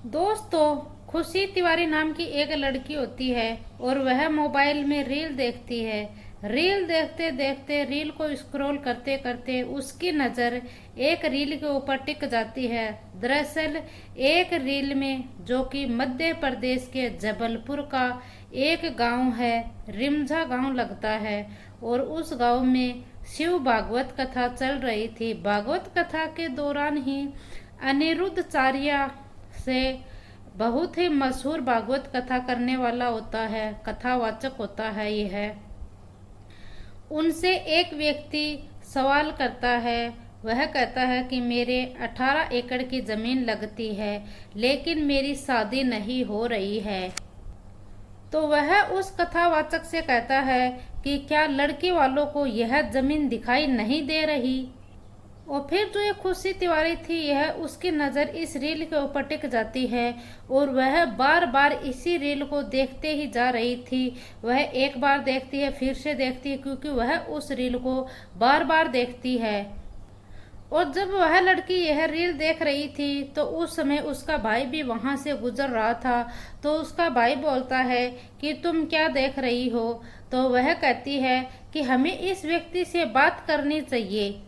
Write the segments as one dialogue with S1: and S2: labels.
S1: दोस्तों, खुशी तिवारी नाम की एक लड़की होती है और वह मोबाइल में रील देखती है। रील देखते देखते रील को स्क्रॉल करते करते उसकी नज़र एक रील के ऊपर टिक जाती है। दरअसल एक रील में, जो कि मध्य प्रदेश के जबलपुर का एक गांव है, रिमझा गांव लगता है, और उस गांव में शिव भागवत कथा चल रही थी। भागवत कथा के दौरान ही अनिरुद्धाचार्य से बहुत ही मशहूर भागवत कथा करने वाला होता है, कथावाचक होता है यह। उनसे एक व्यक्ति सवाल करता है। वह कहता है कि मेरे 18 एकड़ की जमीन लगती है, लेकिन मेरी शादी नहीं हो रही है। तो वह उस कथावाचक से कहता है कि क्या लड़की वालों को यह जमीन दिखाई नहीं दे रही। और फिर जो ये खुशी तिवारी थी, यह उसकी नज़र इस रील के ऊपर टिक जाती है और वह बार बार इसी रील को देखते ही जा रही थी। वह एक बार देखती है, फिर से देखती है, क्योंकि वह उस रील को बार बार देखती है। और जब वह लड़की यह रील देख रही थी तो उस समय उसका भाई भी वहां से गुजर रहा था। तो उसका भाई बोलता है कि तुम क्या देख रही हो। तो वह कहती है कि हमें इस व्यक्ति से बात करनी चाहिए।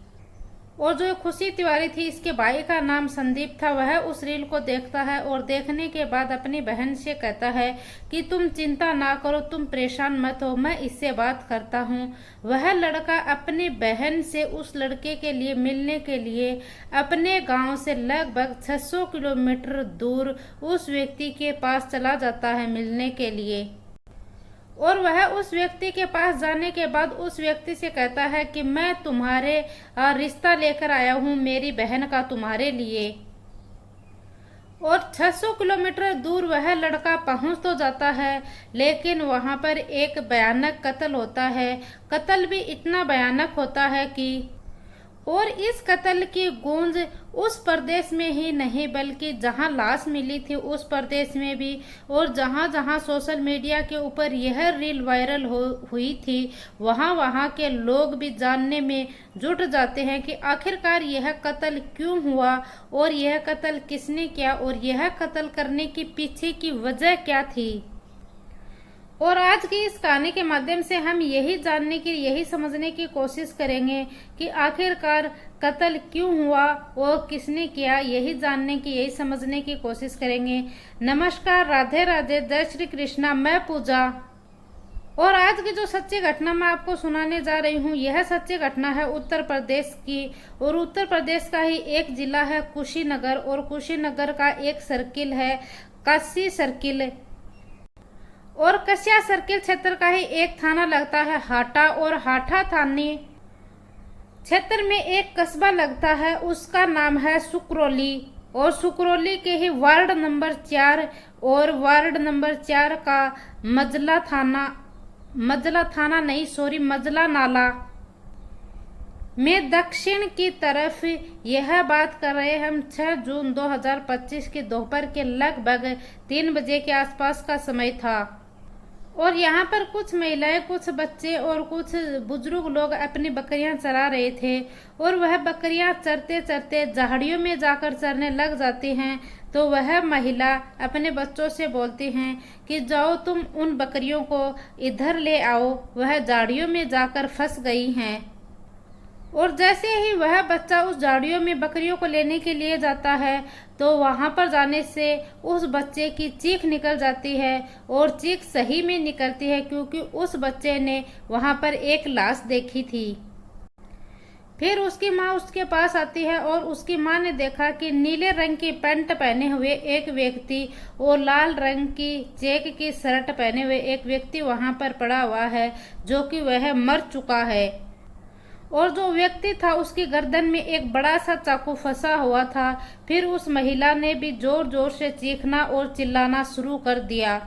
S1: और जो खुशी तिवारी थी, इसके भाई का नाम संदीप था, वह उस रील को देखता है और देखने के बाद अपनी बहन से कहता है कि तुम चिंता ना करो, तुम परेशान मत हो, मैं इससे बात करता हूँ। वह लड़का अपनी बहन से उस लड़के के लिए मिलने के लिए अपने गांव से लगभग 600 किलोमीटर दूर उस व्यक्ति के पास चला जाता है मिलने के लिए। और वह उस व्यक्ति के पास जाने के बाद उस व्यक्ति से कहता है कि मैं तुम्हारे रिश्ता लेकर आया हूँ, मेरी बहन का तुम्हारे लिए। और 600 किलोमीटर दूर वह लड़का पहुंच तो जाता है, लेकिन वहां पर एक भयानक कत्ल होता है। कत्ल भी इतना भयानक होता है कि, और इस कत्ल की गूंज उस प्रदेश में ही नहीं बल्कि जहां लाश मिली थी उस प्रदेश में भी, और जहां जहां सोशल मीडिया के ऊपर यह रील वायरल हुई थी, वहां वहां के लोग भी जानने में जुट जाते हैं कि आखिरकार यह कत्ल क्यों हुआ और यह कत्ल किसने किया और यह कत्ल करने की पीछे की वजह क्या थी। और आज की इस कहानी के माध्यम से हम यही जानने की, यही समझने की कोशिश करेंगे कि आखिरकार कत्ल क्यों हुआ और किसने किया। यही जानने की, यही समझने की कोशिश करेंगे। नमस्कार, राधे राधे, जय श्री कृष्णा। मैं पूजा, और आज की जो सच्ची घटना मैं आपको सुनाने जा रही हूँ, यह सच्ची घटना है उत्तर प्रदेश की। और उत्तर प्रदेश का ही एक जिला है कुशीनगर, और कुशीनगर का एक सर्किल है काशी सर्किल, और कस्या सर्किल क्षेत्र का ही एक थाना लगता है हाटा। और हाटा थाने क्षेत्र में एक कस्बा लगता है, उसका नाम है सुकरोली। और सुकरोली के ही वार्ड नंबर 4 और वार्ड नंबर 4 का मजला नाला में दक्षिण की तरफ, यह बात कर रहे हम 6 जून 2025 के दोपहर के लगभग 3 बजे के आसपास का समय था। और यहाँ पर कुछ महिलाएं, कुछ बच्चे और कुछ बुजुर्ग लोग अपनी बकरियां चरा रहे थे। और वह बकरियां चरते चरते झाड़ियों में जाकर चरने लग जाती हैं। तो वह महिला अपने बच्चों से बोलती हैं कि जाओ तुम उन बकरियों को इधर ले आओ, वह झाड़ियों में जाकर फंस गई हैं। और जैसे ही वह बच्चा उस झाड़ियों में बकरियों को लेने के लिए जाता है, तो वहां पर जाने से उस बच्चे की चीख निकल जाती है। और चीख सही में निकलती है, क्योंकि उस बच्चे ने वहां पर एक लाश देखी थी। फिर उसकी माँ उसके पास आती है और उसकी माँ ने देखा कि नीले रंग की पैंट पहने हुए एक व्यक्ति और लाल रंग की चेक की शर्ट पहने हुए एक व्यक्ति वहां पर पड़ा हुआ है, जो कि वह मर चुका है। और जो व्यक्ति था उसकी गर्दन में एक बड़ा सा चाकू फंसा हुआ था। फिर उस महिला ने भी जोर जोर से चीखना और चिल्लाना शुरू कर दिया।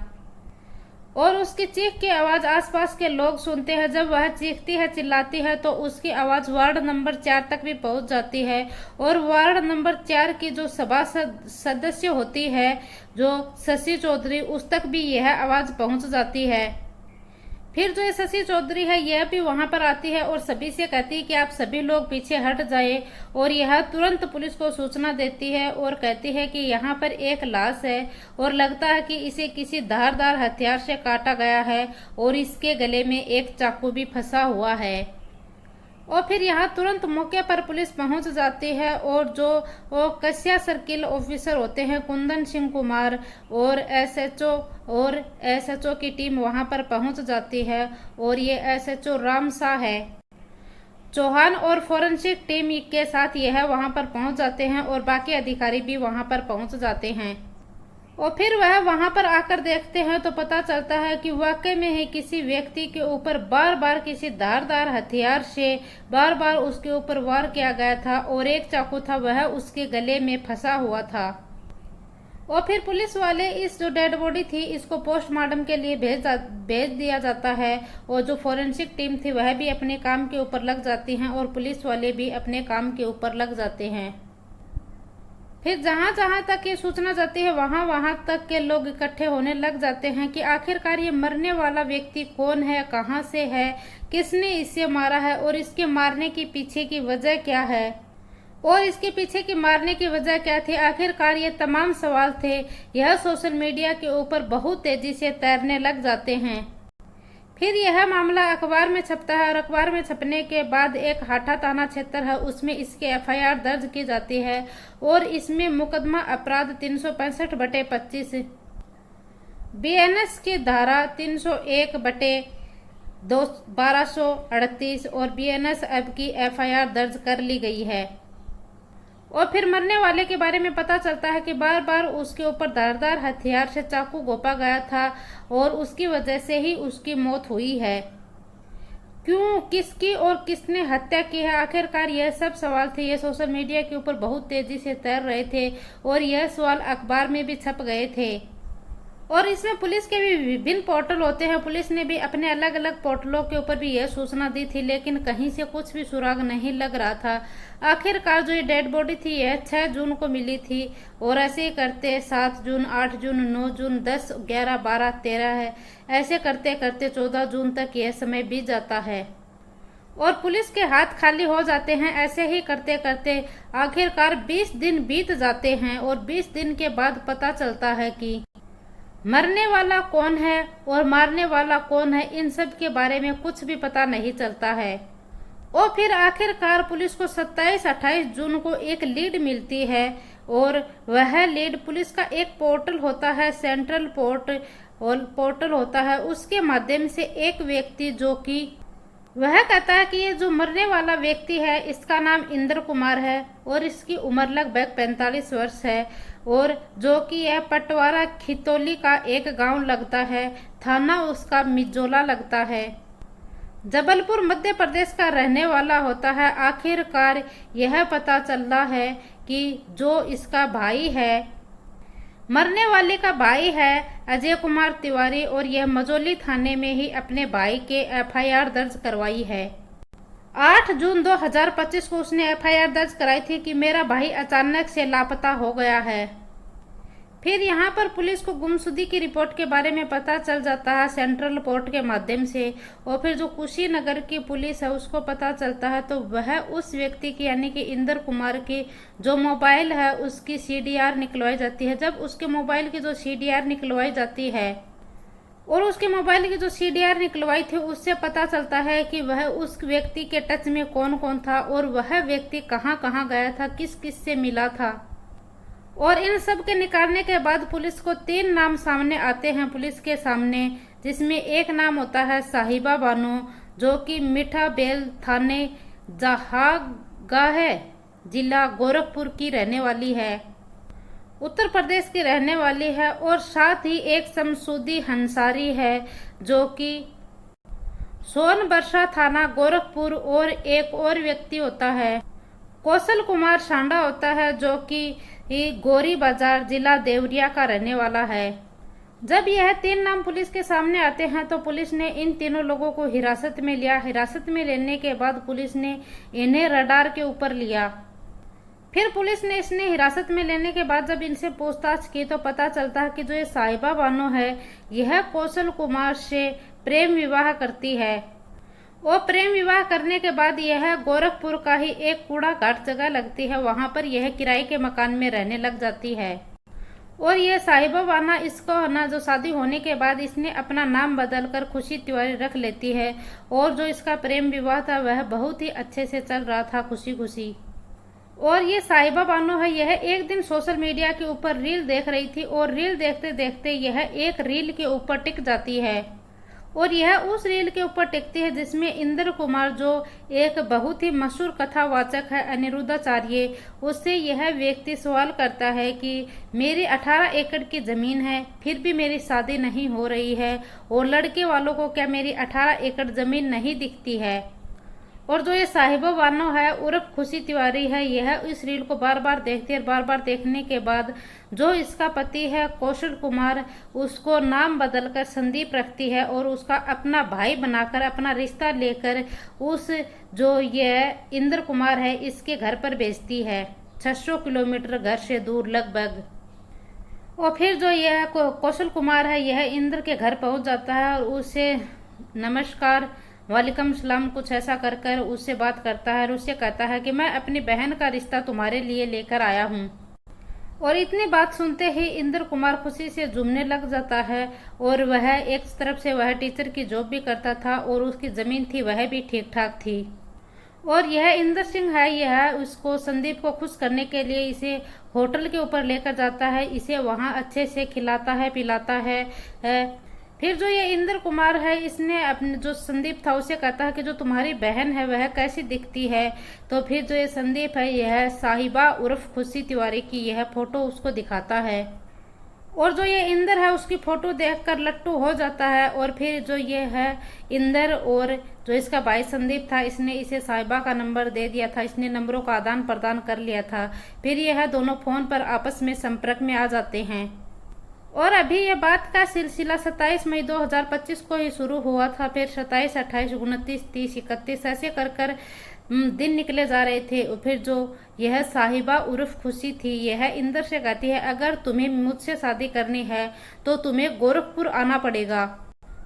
S1: और उसकी चीख की आवाज आसपास के लोग सुनते हैं। जब वह चीखती है, चिल्लाती है, तो उसकी आवाज वार्ड नंबर 4 तक भी पहुंच जाती है। और वार्ड नंबर 4 की जो सभा सदस्य होती है, जो शशि चौधरी, उस तक भी यह आवाज पहुंच जाती है। फिर जो ये शशि चौधरी है यह भी वहां पर आती है और सभी से कहती है कि आप सभी लोग पीछे हट जाए, और यह तुरंत पुलिस को सूचना देती है और कहती है कि यहाँ पर एक लाश है और लगता है कि इसे किसी धारदार हथियार से काटा गया है और इसके गले में एक चाकू भी फंसा हुआ है। और फिर यहाँ तुरंत मौके पर पुलिस पहुंच जाती है और जो कस्या सर्किल ऑफिसर होते हैं कुंदन सिंह कुमार और एसएचओ की टीम वहां पर पहुंच जाती है, और ये एसएचओ राम शाह है चौहान और फोरेंसिक टीम के साथ यह वहां पर पहुंच जाते हैं और बाकी अधिकारी भी वहां पर पहुंच जाते हैं। और फिर वह वहां पर आकर देखते हैं तो पता चलता है कि वाकई में ही किसी व्यक्ति के ऊपर बार बार किसी धारदार हथियार से बार बार उसके ऊपर वार किया गया था और एक चाकू था वह उसके गले में फंसा हुआ था। और फिर पुलिस वाले इस जो डेड बॉडी थी इसको पोस्टमार्टम के लिए भेज दिया जाता है, और जो फोरेंसिक टीम थी वह भी अपने काम के ऊपर लग जाती हैं और पुलिस वाले भी अपने काम के ऊपर लग जाते हैं। फिर जहां जहां तक ये सूचना जाती है वहां वहां तक के लोग इकट्ठे होने लग जाते हैं कि आखिरकार ये मरने वाला व्यक्ति कौन है, कहां से है, किसने इसे मारा है और इसके मारने के पीछे की वजह क्या है, और इसके पीछे की मारने की वजह क्या थी। आखिरकार ये तमाम सवाल थे, यह सोशल मीडिया के ऊपर बहुत तेजी से तैरने लग जाते हैं। फिर यह मामला अखबार में छपता है और अखबार में छपने के बाद एक हाटा थाना क्षेत्र है उसमें इसकी एफआईआर दर्ज की जाती है और इसमें मुकदमा अपराध 365/25 बीएनएस की धारा 301/1238 और बीएनएस अब की एफआईआर दर्ज कर ली गई है। और फिर मरने वाले के बारे में पता चलता है कि बार बार उसके ऊपर धारदार हथियार से चाकू घोंपा गया था और उसकी वजह से ही उसकी मौत हुई है। क्यों, किसकी और किसने हत्या की है, आखिरकार यह सब सवाल थे। ये सोशल मीडिया के ऊपर बहुत तेजी से तैर रहे थे और यह सवाल अखबार में भी छप गए थे। और इसमें पुलिस के भी विभिन्न पोर्टल होते हैं, पुलिस ने भी अपने अलग अलग पोर्टलों के ऊपर भी यह सूचना दी थी, लेकिन कहीं से कुछ भी सुराग नहीं लग रहा था। आखिरकार जो ये डेड बॉडी थी यह 6 जून को मिली थी और ऐसे ही करते 7 जून, 8 जून, 9 जून, 10, 11, 12, 13 है, ऐसे करते करते 14 जून तक यह समय बीत जाता है और पुलिस के हाथ खाली हो जाते हैं। ऐसे ही करते करते आखिरकार 20 दिन बीत जाते हैं और 20 दिन के बाद पता चलता है कि मरने वाला कौन है और मारने वाला कौन है, इन सब के बारे में कुछ भी पता नहीं चलता है। और फिर आखिरकार पुलिस को 27-28 जून को एक लीड मिलती है और वह लीड पुलिस का एक पोर्टल होता है, सेंट्रल पोर्टल होता है, उसके माध्यम से एक व्यक्ति जो कि वह कहता है कि ये जो मरने वाला व्यक्ति है इसका नाम इंद्र कुमार है और इसकी उम्र लगभग 45 वर्ष है और जो कि यह पटवारा खितौली का एक गांव लगता है, थाना उसका मिजोला लगता है, जबलपुर मध्य प्रदेश का रहने वाला होता है। आखिरकार यह पता चलता है कि जो इसका भाई है, मरने वाले का भाई है अजय कुमार तिवारी, और यह मजोली थाने में ही अपने भाई के एफआईआर दर्ज करवाई है। 8 जून 2025 को उसने एफआईआर दर्ज कराई थी कि मेरा भाई अचानक से लापता हो गया है। फिर यहाँ पर पुलिस को गुमशुदगी की रिपोर्ट के बारे में पता चल जाता है सेंट्रल पोर्ट के माध्यम से, और फिर जो कुशीनगर की पुलिस है उसको पता चलता है तो वह उस व्यक्ति की यानी कि इंद्र कुमार की जो मोबाइल है उसकी सीडीआर निकलवाई जाती है। जब उसके मोबाइल की जो सीडीआर निकलवाई जाती है और उसके मोबाइल की जो सीडीआर निकलवाई थी उससे पता चलता है कि वह उस व्यक्ति के टच में कौन कौन था और वह व्यक्ति कहाँ कहाँ गया था, किस किस से मिला था। और इन सब के निकालने के बाद पुलिस को 3 नाम सामने आते हैं पुलिस के सामने, जिसमें एक नाम होता है साहिबा बानो जो कि मीठा बेल थाने जहागाह जिला गोरखपुर की रहने वाली है, उत्तर प्रदेश की रहने वाली है। और साथ ही एक शमसुद्दी अंसारी है जो कि सोनबरसा थाना गोरखपुर, और एक और व्यक्ति होता है कौशल कुमार सांडा होता है जो कि गोरी बाजार जिला देवरिया का रहने वाला है। जब यह 3 नाम पुलिस के सामने आते हैं तो पुलिस ने इन तीनों लोगों को हिरासत में लिया। हिरासत में लेने के बाद पुलिस ने इन्हें रडार के ऊपर लिया। फिर पुलिस ने इसने हिरासत में लेने के बाद जब इनसे पूछताछ की तो पता चलता है कि जो ये साहिबा बानो है यह कौशल कुमार से प्रेम विवाह करती है। और प्रेम विवाह करने के बाद यह गोरखपुर का ही एक कूड़ा घाट जगह लगती है, वहां पर यह किराए के मकान में रहने लग जाती है। और ये साहिबा बानो इसको ना जो शादी होने के बाद इसने अपना नाम बदलकर खुशी तिवारी रख लेती है। और जो इसका प्रेम विवाह था वह बहुत ही अच्छे से चल रहा था, खुशी खुशी। और ये साहिबा बानो है, यह एक दिन सोशल मीडिया के ऊपर रील देख रही थी और रील देखते देखते यह एक रील के ऊपर टिक जाती है। और यह उस रील के ऊपर टिकती है जिसमें इंद्र कुमार, जो एक बहुत ही मशहूर कथावाचक है अनिरुद्धाचार्य, उससे यह व्यक्ति सवाल करता है कि मेरी 18 एकड़ की ज़मीन है, फिर भी मेरी शादी नहीं हो रही है, और लड़के वालों को क्या मेरी 18 एकड़ ज़मीन नहीं दिखती है। और जो ये साहिबा बानो है उर्फ खुशी तिवारी है, यह इस रील को बार बार देखती है। बार बार देखने के बाद जो इसका पति है कौशल कुमार, उसको नाम बदलकर संदीप रखती है और उसका अपना भाई बनाकर, अपना रिश्ता लेकर उस जो यह इंद्र कुमार है इसके घर पर भेजती है, 600 किलोमीटर घर से दूर लगभग। और फिर जो यह कौशल कुमार है यह इंद्र के घर पहुंच जाता है और उसे नमस्कार, वालेकुम सलाम कुछ ऐसा कर कर उससे बात करता है और उससे कहता है कि मैं अपनी बहन का रिश्ता तुम्हारे लिए लेकर आया हूँ। और इतनी बात सुनते ही इंद्र कुमार खुशी से झूमने लग जाता है। और वह एक तरफ से वह टीचर की जॉब भी करता था और उसकी ज़मीन थी वह भी ठीक ठाक थी। और यह इंद्र सिंह है, यह उसको संदीप को खुश करने के लिए इसे होटल के ऊपर लेकर जाता है, इसे वहाँ अच्छे से खिलाता है पिलाता है। फिर जो ये इंद्र कुमार है इसने अपने जो संदीप था उसे कहता है कि जो तुम्हारी बहन है वह कैसी दिखती है। तो फिर जो ये संदीप है यह साहिबा उर्फ खुशी तिवारी की यह फोटो उसको दिखाता है। और जो ये इंद्र है उसकी फोटो देखकर लट्टू हो जाता है। और फिर जो ये है इंद्र और जो इसका भाई संदीप था इसने इसे साहिबा का नंबर दे दिया था, इसने नंबरों का आदान प्रदान कर लिया था। फिर यह दोनों फोन पर आपस में संपर्क में आ जाते हैं। और अभी ये बात का सिलसिला 27 मई 2025 को ही शुरू हुआ था। फिर 27, 28, 29, 30, 31 ऐसे कर कर दिन निकले जा रहे थे। और फिर जो यह साहिबा उर्फ खुशी थी यह इंद्र से कहती है अगर तुम्हें मुझसे शादी करनी है तो तुम्हें गोरखपुर आना पड़ेगा।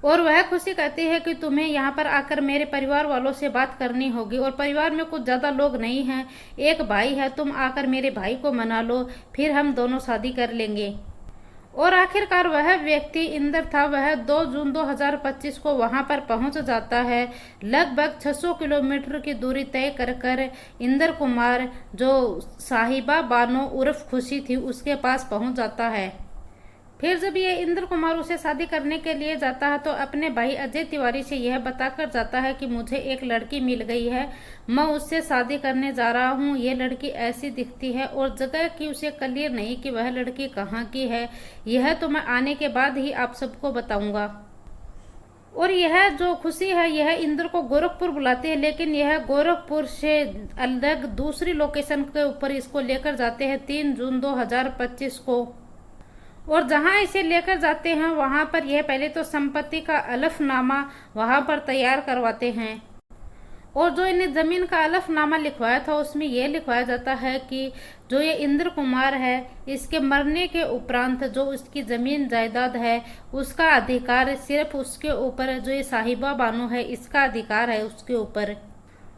S1: और वह खुशी कहती है कि तुम्हें यहाँ पर आकर मेरे परिवार वालों से बात करनी होगी और परिवार में कुछ ज़्यादा लोग नहीं हैं, एक भाई है, तुम आकर मेरे भाई को मना लो, फिर हम दोनों शादी कर लेंगे। और आखिरकार वह व्यक्ति इंद्र था, वह 2 जून 2025 को वहां पर पहुंच जाता है। लगभग 600 किलोमीटर की दूरी तय कर कर इंद्र कुमार जो साहिबा बानो उर्फ खुशी थी उसके पास पहुंच जाता है। फिर जब ये इंद्र कुमार उसे शादी करने के लिए जाता है तो अपने भाई अजय तिवारी से यह बताकर जाता है कि मुझे एक लड़की मिल गई है, मैं उससे शादी करने जा रहा हूँ। ये लड़की ऐसी दिखती है और जगह की उसे क्लियर नहीं कि वह लड़की कहाँ की है, यह तो मैं आने के बाद ही आप सबको बताऊंगा। और यह जो खुशी है यह इंद्र को गोरखपुर बुलाती है, लेकिन यह गोरखपुर से अलग दूसरी लोकेशन के ऊपर इसको लेकर जाते हैं 3 जून 2025 को। और जहां इसे लेकर जाते हैं वहां पर यह पहले तो संपत्ति का अलफनामा वहां पर तैयार करवाते हैं। और जो इन्हें जमीन का अलफनामा लिखवाया था उसमें यह लिखवाया जाता है कि जो ये इंद्र कुमार है इसके मरने के उपरांत जो उसकी जमीन जायदाद है उसका अधिकार सिर्फ उसके ऊपर, जो ये साहिबा बानो है इसका अधिकार है उसके ऊपर।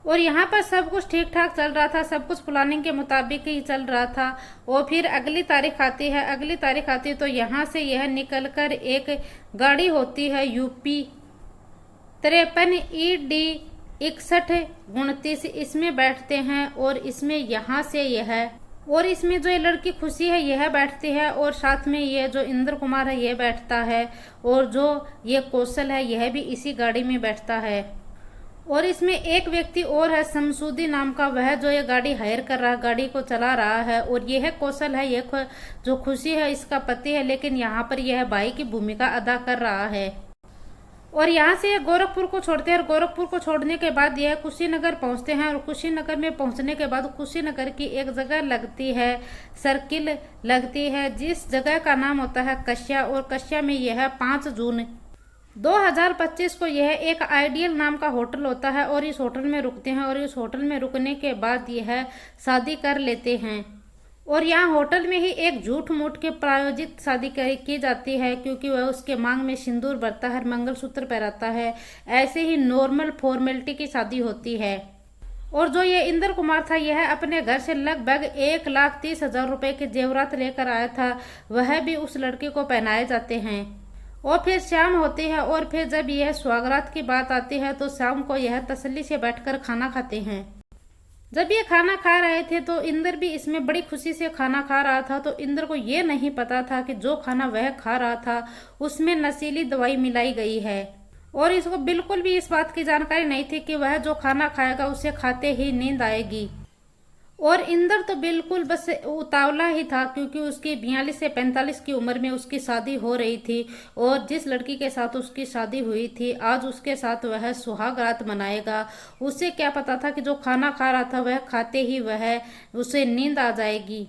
S1: और यहाँ पर सब कुछ ठीक ठाक चल रहा था, सब कुछ प्लानिंग के मुताबिक ही चल रहा था। और फिर अगली तारीख आती है, अगली तारीख आती है तो यहाँ से यह निकलकर एक गाड़ी होती है यूपी 53 ED 6129, इसमें बैठते हैं। और इसमें यहाँ से यह और इसमें जो ये लड़की खुशी है यह बैठती है और साथ में ये जो इंद्र कुमार है यह बैठता है और जो ये कौशल है यह भी इसी गाड़ी में बैठता है। और इसमें एक व्यक्ति और है शमसुद्दीन नाम का, वह जो ये गाड़ी हायर कर रहा है, गाड़ी को चला रहा है। और यह कौशल है, यह जो खुशी है इसका पति है, लेकिन यहाँ पर यह भाई की भूमिका अदा कर रहा है। और यहाँ से ये गोरखपुर को छोड़ते हैं और गोरखपुर को छोड़ने के बाद यह कुशीनगर पहुँचते हैं। और कुशीनगर में पहुँचने के बाद कुशीनगर की एक जगह लगती है, सर्किल लगती है, जिस जगह का नाम होता है कश्या। और कश्या में यह 5 जून 2025 को यह एक आइडियल नाम का होटल होता है और इस होटल में रुकते हैं। और इस होटल में रुकने के बाद यह शादी कर लेते हैं। और यहाँ होटल में ही एक झूठ मूठ के प्रायोजित शादी की जाती है, क्योंकि वह उसके मांग में सिंदूर भरता है, मंगलसूत्र पहनाता है। ऐसे ही नॉर्मल फॉर्मेलिटी की शादी होती है। और जो ये इंद्र कुमार था, यह अपने घर से लगभग 1,30,000 रुपए के जेवरात लेकर आया था। वह भी उस लड़के को पहनाए जाते हैं। और फिर शाम होती है, और फिर जब यह सुहागरात की बात आती है तो शाम को यह तसल्ली से बैठकर खाना खाते हैं। जब ये खाना खा रहे थे तो इंद्र भी इसमें बड़ी खुशी से खाना खा रहा था। तो इंद्र को ये नहीं पता था कि जो खाना वह खा रहा था उसमें नशीली दवाई मिलाई गई है। और इसको बिल्कुल भी इस बात की जानकारी नहीं थी कि वह जो खाना खाएगा उसे खाते ही नींद आएगी। और इंद्र तो बिल्कुल बस उतावला ही था, क्योंकि उसकी 42 से 45 की उम्र में उसकी शादी हो रही थी। और जिस लड़की के साथ उसकी शादी हुई थी, आज उसके साथ वह सुहाग रात मनाएगा। उसे क्या पता था कि जो खाना खा रहा था वह खाते ही वह उसे नींद आ जाएगी।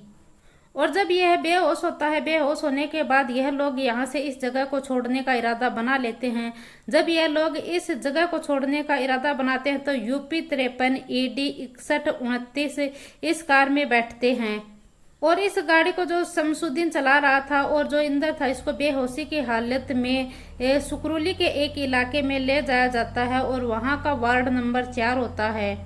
S1: और जब यह बेहोश होता है, बेहोश होने के बाद यह लोग यहाँ से इस जगह को छोड़ने का इरादा बना लेते हैं। जब यह लोग इस जगह को छोड़ने का इरादा बनाते हैं तो यूपी 53 ED 6129 इस कार में बैठते हैं। और इस गाड़ी को जो शमसुद्दीन चला रहा था और जो इंद्र था, इसको बेहोशी की हालत में सुकरूली के एक इलाके में ले जाया जाता है। और वहाँ का वार्ड नंबर 4 होता है।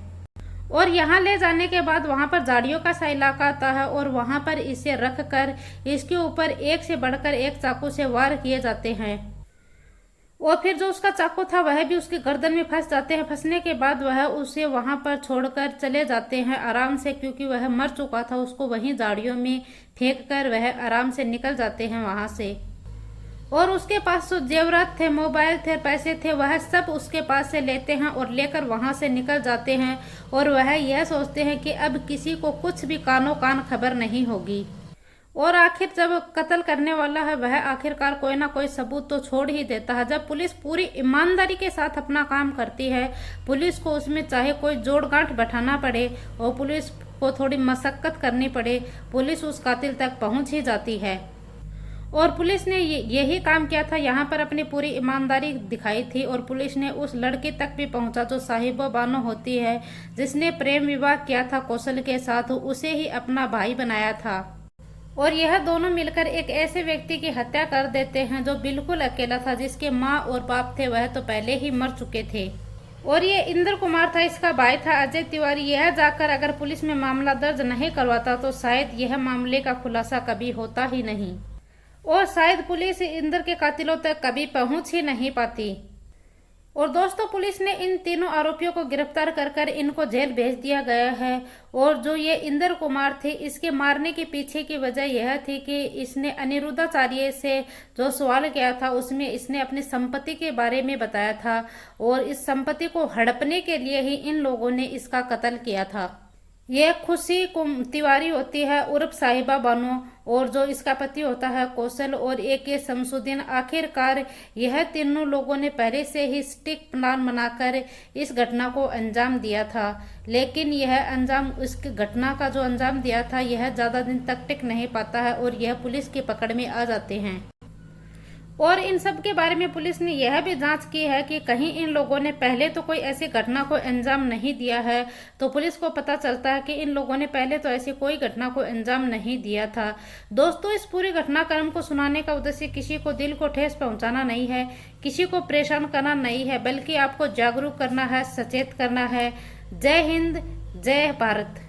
S1: और यहाँ ले जाने के बाद वहाँ पर झाड़ियों का सा इलाका आता है, और वहाँ पर इसे रख कर इसके ऊपर एक से बढ़कर एक चाकू से वार किए जाते हैं। और फिर जो उसका चाकू था वह भी उसकी गर्दन में फंस जाते हैं। फंसने के बाद वह उसे वहाँ पर छोड़कर चले जाते हैं आराम से, क्योंकि वह मर चुका था। उसको वहीं झाड़ियों में फेंक कर वह आराम से निकल जाते हैं वहाँ से। और उसके पास जो जेवरात थे, मोबाइल थे, पैसे थे, वह सब उसके पास से लेते हैं और लेकर वहां से निकल जाते हैं। और वह यह सोचते हैं कि अब किसी को कुछ भी कानो कान खबर नहीं होगी। और आखिर जब कत्ल करने वाला है वह आखिरकार कोई ना कोई सबूत तो छोड़ ही देता है। जब पुलिस पूरी ईमानदारी के साथ अपना काम करती है, पुलिस को उसमें चाहे कोई जोड़ गांठ बैठाना पड़े और पुलिस को थोड़ी मशक्कत करनी पड़े, पुलिस उस कातिल तक पहुंच ही जाती है। और पुलिस ने यही काम किया था, यहाँ पर अपनी पूरी ईमानदारी दिखाई थी। और पुलिस ने उस लड़के तक भी पहुंचा जो साहिबा बानो होती है, जिसने प्रेम विवाह किया था कौशल के साथ, उसे ही अपना भाई बनाया था। और यह दोनों मिलकर एक ऐसे व्यक्ति की हत्या कर देते हैं जो बिल्कुल अकेला था, जिसके माँ और बाप थे वह तो पहले ही मर चुके थे। और ये इंद्र कुमार था, इसका भाई था अजय तिवारी। यह जाकर अगर पुलिस में मामला दर्ज नहीं करवाता तो शायद यह मामले का खुलासा कभी होता ही नहीं, और शायद पुलिस इंद्र के कातिलों तक कभी पहुंच ही नहीं पाती। और दोस्तों, पुलिस ने इन तीनों आरोपियों को गिरफ्तार कर इनको जेल भेज दिया गया है। और जो ये इंद्र कुमार थे, इसके मारने के पीछे की वजह यह थी कि इसने अनिरुद्धाचार्य से जो सवाल किया था उसमें इसने अपनी संपत्ति के बारे में बताया था, और इस संपत्ति को हड़पने के लिए ही इन लोगों ने इसका कत्ल किया था। यह खुशी तिवारी होती है उर्फ साहिबा बानो, और जो इसका पति होता है कौशल, और एक ये शमसुद्दीन। आखिरकार यह तीनों लोगों ने पहले से ही स्टिक प्लान बनाकर इस घटना को अंजाम दिया था। लेकिन यह अंजाम, इस घटना का जो अंजाम दिया था, यह ज्यादा दिन तक टिक नहीं पाता है और यह पुलिस की पकड़ में आ जाते हैं। और इन सब के बारे में पुलिस ने यह भी जांच की है कि कहीं इन लोगों ने पहले तो कोई ऐसी घटना को अंजाम नहीं दिया है। तो पुलिस को पता चलता है कि इन लोगों ने पहले तो ऐसी कोई घटना को अंजाम नहीं दिया था। दोस्तों, इस पूरे घटनाक्रम को सुनाने का उद्देश्य किसी को दिल को ठेस पहुंचाना नहीं है, किसी को परेशान करना नहीं है, बल्कि आपको जागरूक करना है, सचेत करना है। जय हिंद, जय भारत।